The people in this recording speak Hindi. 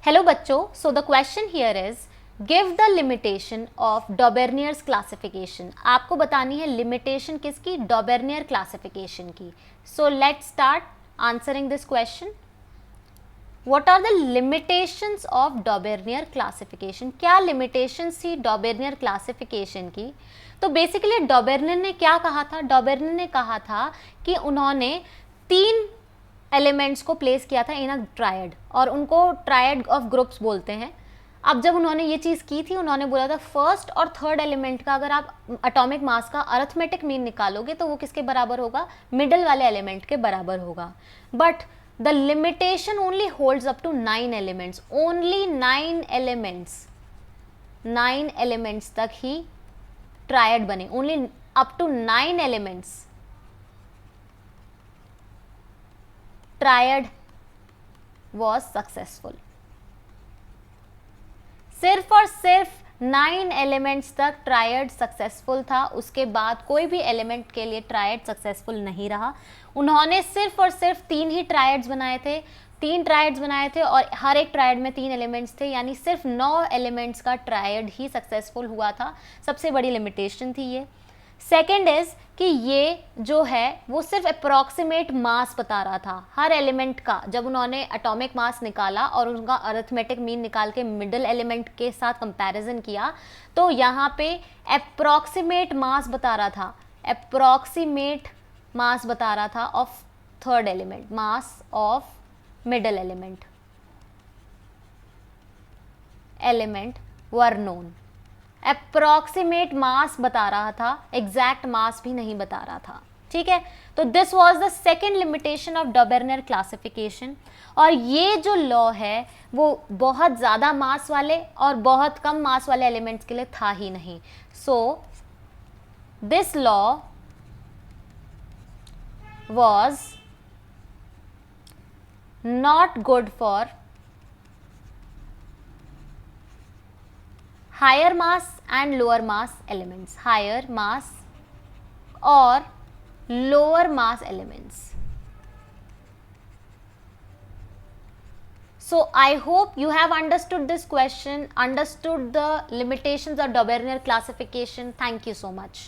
हेलो बच्चों, so the question here is give the limitation of Dobereiner's classification. आपको बतानी है लिमिटेशन किसकी? डॉबेर्नियर क्लासिफिकेशन की। So let's start answering this question. What are the limitations of Dobereiner classification? क्या लिमिटेशंस थी डॉबेर्नियर क्लासिफिकेशन की? तो बेसिकली डॉबेर्नियर ने क्या कहा था? डॉबेर्नियर ने कहा था कि उन्होंने 3 एलिमेंट्स को प्लेस किया था इन अ ट्रायड, और उनको ट्रायड ऑफ ग्रुप्स बोलते हैं। अब जब उन्होंने ये चीज़ की थी, उन्होंने बोला था फर्स्ट और थर्ड एलिमेंट का अगर आप एटॉमिक मास का अरिथमेटिक मीन निकालोगे तो वो किसके बराबर होगा? मिडिल वाले एलिमेंट के बराबर होगा। But the limitation only holds up to 9 elements, only 9 elements, 9 elements तक ही ट्रायड बने, only up to 9 elements triad was successful. सिर्फ और सिर्फ 9 एलिमेंट्स तक ट्रायड सक्सेसफुल था, उसके बाद कोई भी एलिमेंट के लिए ट्रायड सक्सेसफुल नहीं रहा। उन्होंने सिर्फ और सिर्फ 3 ही ट्रायड्स बनाए थे, 3 ट्रायड्स बनाए थे और हर एक ट्रायड में 3 एलिमेंट्स थे, यानी सिर्फ 9 एलिमेंट्स का ट्रायड ही सक्सेसफुल हुआ था। सबसे बड़ी लिमिटेशन थी ये। सेकेंड इज कि ये जो है वो सिर्फ अप्रॉक्सीमेट मास बता रहा था हर एलिमेंट का। जब उन्होंने एटॉमिक मास निकाला और उनका अरिथमेटिक मीन निकाल के मिडिल एलिमेंट के साथ कंपैरिजन किया तो यहाँ पे अप्रॉक्सीमेट मास बता रहा था, अप्रॉक्सीमेट मास बता रहा था of third element, mass of middle element were known. Approximate mass बता रहा था, एग्जैक्ट मास भी नहीं बता रहा था। ठीक है, तो this was the second limitation of Dobereiner classification. और ये जो लॉ है वो बहुत ज़्यादा मास वाले और बहुत कम मास वाले एलिमेंट्स के लिए था ही नहीं। So this law was not good for higher mass and lower mass elements, higher mass or lower mass elements. So I hope you have understood this question, understood the limitations of Daubernier classification. Thank you so much.